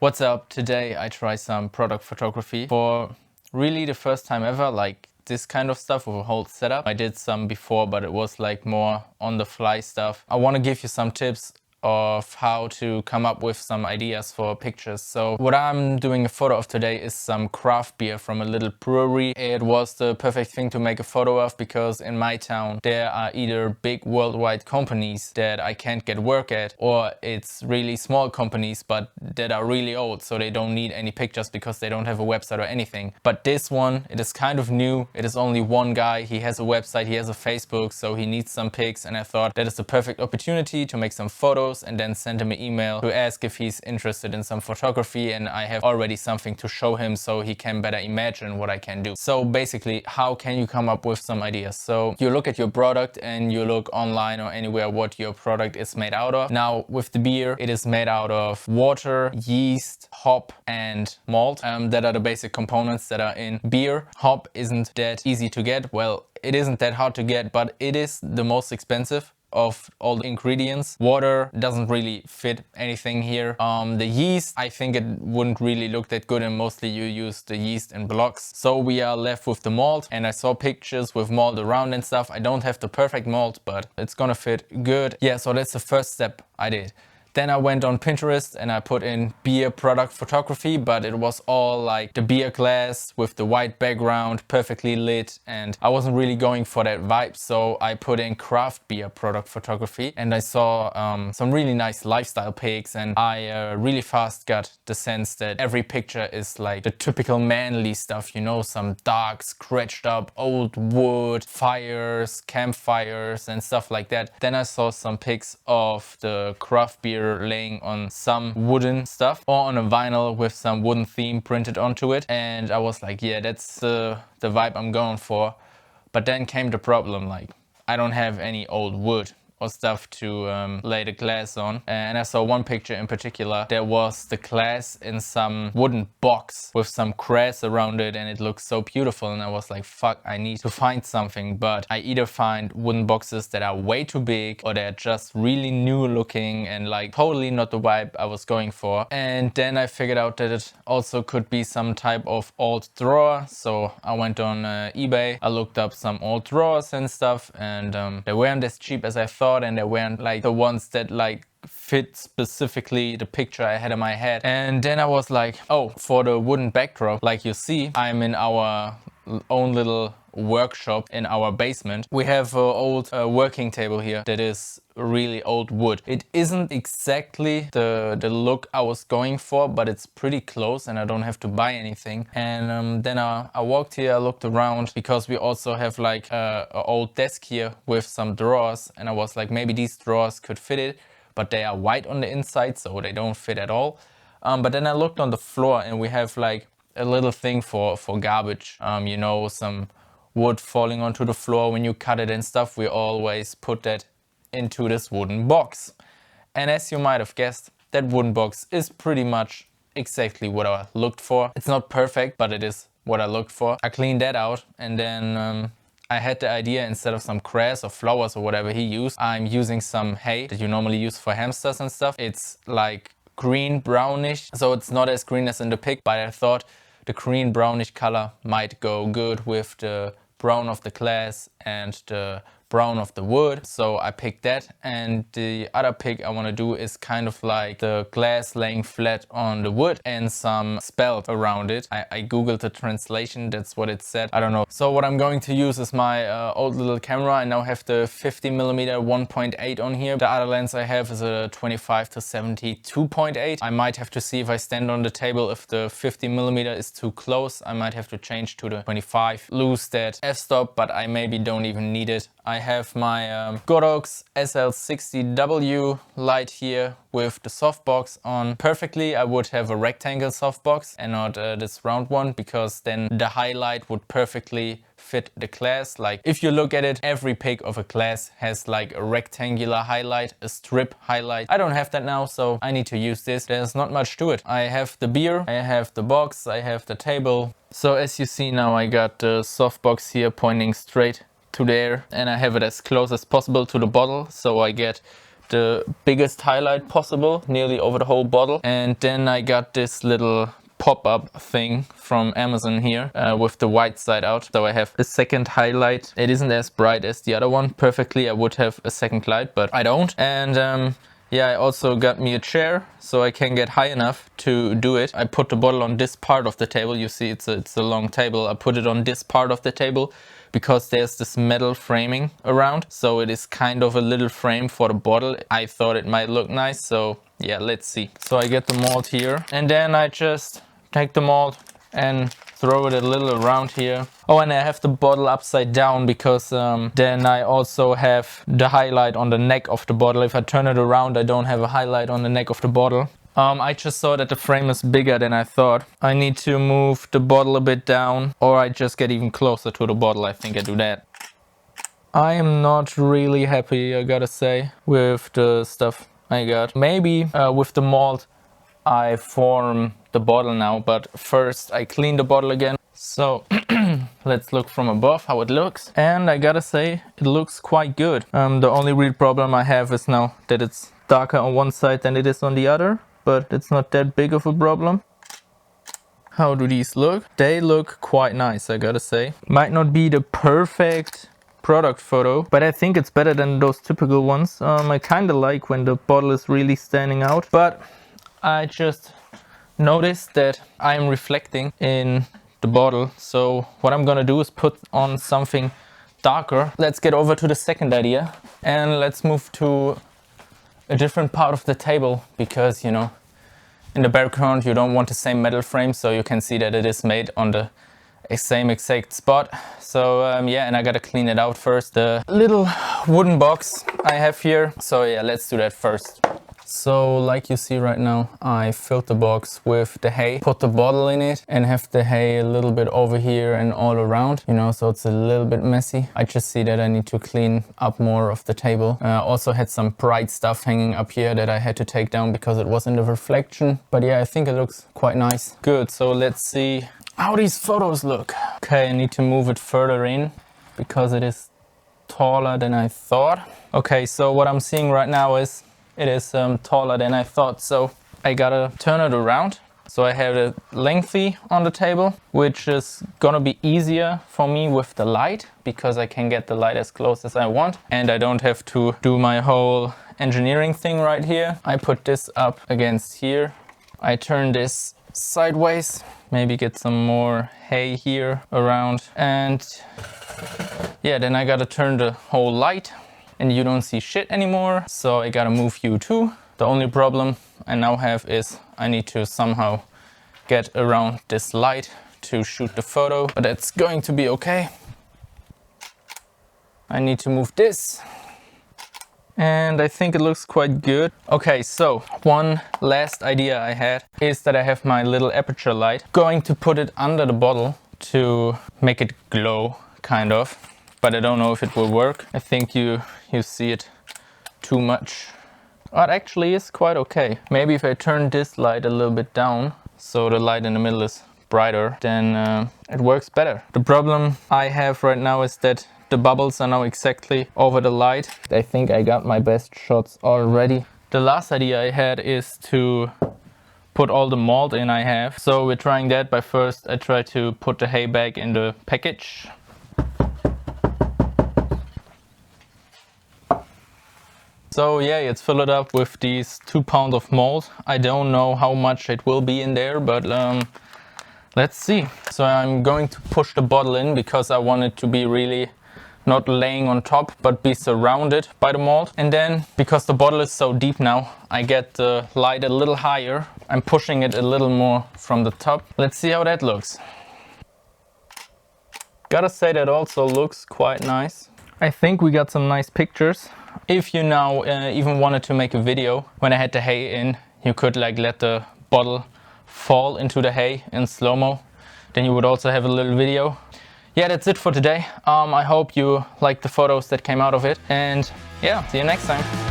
What's up? Today I try some product photography for really the first time ever, like this kind of stuff with a whole setup. I did some before, but it was like more on the fly stuff. I want to give you some tips of how to come up with some ideas for pictures. So what I'm doing a photo of today is some craft beer from a little brewery. It was the perfect thing to make a photo of because in my town there are either big worldwide companies that I can't get work at, or it's really small companies but that are really old, so they don't need any pictures because they don't have a website or anything. But this one, it is kind of new. It is only one guy. He has a website, he has a Facebook, so he needs some pics, and I thought that is the perfect opportunity to make some photos and then send him an email to ask if he's interested in some photography, and I have already something to show him so he can better imagine what I can do. So basically, how can you come up with some ideas? So you look at your product and you look online or anywhere what your product is made out of. Now with the beer, it is made out of water, yeast, hop and malt. That are the basic components that are in beer. Hop isn't that easy to get. Well, it isn't that hard to get, but it is the most expensive of all the ingredients. Water doesn't really fit anything here. The yeast, I think it wouldn't really look that good, and mostly you use the yeast in blocks. So we are left with the malt, and I saw pictures with malt around and stuff. I don't have the perfect malt, but it's gonna fit good. Yeah, so that's the first step I did. Then I went on Pinterest and I put in beer product photography, but it was all like the beer glass with the white background, perfectly lit, and I wasn't really going for that vibe. So I put in craft beer product photography, and I saw some really nice lifestyle pics, and I really fast got the sense that every picture is like the typical manly stuff, you know, some dark, scratched up old wood, fires, campfires and stuff like that. Then I saw some pics of the craft beer laying on some wooden stuff or on a vinyl with some wooden theme printed onto it, and I was like, yeah, that's the vibe I'm going for. But then came the problem, like I don't have any old wood or stuff to lay the glass on, and I saw one picture in particular. There was the glass in some wooden box with some grass around it, and it looked so beautiful, and I was like, fuck, I need to find something. But I either find wooden boxes that are way too big, or they're just really new looking and like totally not the vibe I was going for. And then I figured out that it also could be some type of old drawer, so I went on eBay. I looked up some old drawers and stuff, and they weren't as cheap as I thought, and they weren't like the ones that like fit specifically the picture I had in my head. And then I was like, oh, for the wooden backdrop, like you see, I'm in our own little workshop in our basement. We have an old working table here that is really old wood. It isn't exactly the look I was going for, but it's pretty close and I don't have to buy anything. And then I walked here, I looked around, because we also have like an old desk here with some drawers, and I was like, maybe these drawers could fit it, but they are white on the inside, so they don't fit at all. But then I looked on the floor, and we have like a little thing for garbage, you know, some wood falling onto the floor when you cut it and stuff. We always put that into this wooden box. And as you might have guessed, that wooden box is pretty much exactly what I looked for. It's not perfect, but it is what I looked for. I cleaned that out, and then I had the idea, instead of some grass or flowers or whatever he used, I'm using some hay that you normally use for hamsters and stuff. It's like green brownish, so it's not as green as in the pic, but I thought the green brownish color might go good with the brown of the glass and the brown of the wood, so I picked that. And the other pick I want to do is kind of like the glass laying flat on the wood and some spelt around it. I googled the translation, that's what it said, I don't know. So what I'm going to use is my old little camera. I now have the 50mm 1.8 on here. The other lens I have is a 25 to 70 2.8. I might have to see if I stand on the table. If the 50mm is too close, I might have to change to the 25. Lose that f-stop, but I maybe don't even need it. I have my Godox SL60W light here with the softbox on. Perfectly, I would have a rectangle softbox and not this round one, because then the highlight would perfectly fit the glass. Like if you look at it, every pic of a glass has like a rectangular highlight, a strip highlight. I don't have that now, so I need to use this. There's not much to it. I have the beer, I have the box, I have the table. So as you see now, I got the softbox here pointing straight to there, and I have it as close as possible to the bottle, so I get the biggest highlight possible, nearly over the whole bottle. And then I got this little pop-up thing from Amazon here with the white side out. So I have a second highlight. It isn't as bright as the other one. Perfectly, I would have a second light, but I don't. And yeah, I also got me a chair so I can get high enough to do it. I put the bottle on this part of the table. You see it's a long table. I put it on this part of the table because there's this metal framing around. So it is kind of a little frame for the bottle. I thought it might look nice. So yeah, let's see. So I get the mold here and then I just take the mold and throw it a little around here. Oh, and I have the bottle upside down because then I also have the highlight on the neck of the bottle. If I turn it around, I don't have a highlight on the neck of the bottle. I just saw that the frame is bigger than I thought. I need to move the bottle a bit down, or I just get even closer to the bottle. I think I do that. I am not really happy, I gotta say, with the stuff I got. Maybe with the mold I form the bottle now, but first I clean the bottle again. So let's look from above how it looks. And I gotta say, it looks quite good. The only real problem I have is now that it's darker on one side than it is on the other, but it's not that big of a problem. How do these look? They look quite nice, I gotta say. Might not be the perfect product photo, but I think it's better than those typical ones. I kinda like when the bottle is really standing out, but I just noticed that I'm reflecting in the bottle. So what I'm gonna do is put on something darker. Let's get over to the second idea and let's move to a different part of the table because, you know, in the background you don't want the same metal frame, so you can see that it is made on the same exact spot. So yeah, and I gotta clean it out first. The little wooden box I have here. So yeah, let's do that first. So like you see right now, I filled the box with the hay, put the bottle in it and have the hay a little bit over here and all around, you know, so it's a little bit messy. I just see that I need to clean up more of the table. Also had some bright stuff hanging up here that I had to take down because it was in the reflection. But yeah, I think it looks quite nice. Good, so let's see how these photos look. Okay, I need to move it further in because it is taller than I thought. Okay, so what I'm seeing right now is it is taller than I thought, so I gotta turn it around. So I have it lengthy on the table, which is gonna be easier for me with the light because I can get the light as close as I want and I don't have to do my whole engineering thing right here. I put this up against here. I turn this sideways, maybe get some more hay here around, and yeah, then I gotta turn the whole light and you don't see shit anymore, so I gotta move you too. The only problem I now have is I need to somehow get around this light to shoot the photo, but that's going to be okay. I need to move this and I think it looks quite good. Okay, so one last idea I had is that I have my little aperture light. Going to put it under the bottle to make it glow, kind of. But I don't know if it will work. I think you see it too much. Oh, it actually is quite okay. Maybe if I turn this light a little bit down, so the light in the middle is brighter, then it works better. The problem I have right now is that the bubbles are now exactly over the light. I think I got my best shots already. The last idea I had is to put all the mold in I have. So we're trying that, but first I try to put the hay back in the package. So yeah, let's fill it up with these 2 pounds of mold. I don't know how much it will be in there, but let's see. So I'm going to push the bottle in because I want it to be really not laying on top, but be surrounded by the mold. And then, because the bottle is so deep now, I get the light a little higher. I'm pushing it a little more from the top. Let's see how that looks. Gotta say that also looks quite nice. I think we got some nice pictures. If you now even wanted to make a video when I had the hay in, you could like let the bottle fall into the hay in slow-mo. Then you would also have a little video. Yeah, that's it for today. I hope you liked the photos that came out of it, and yeah, see you next time.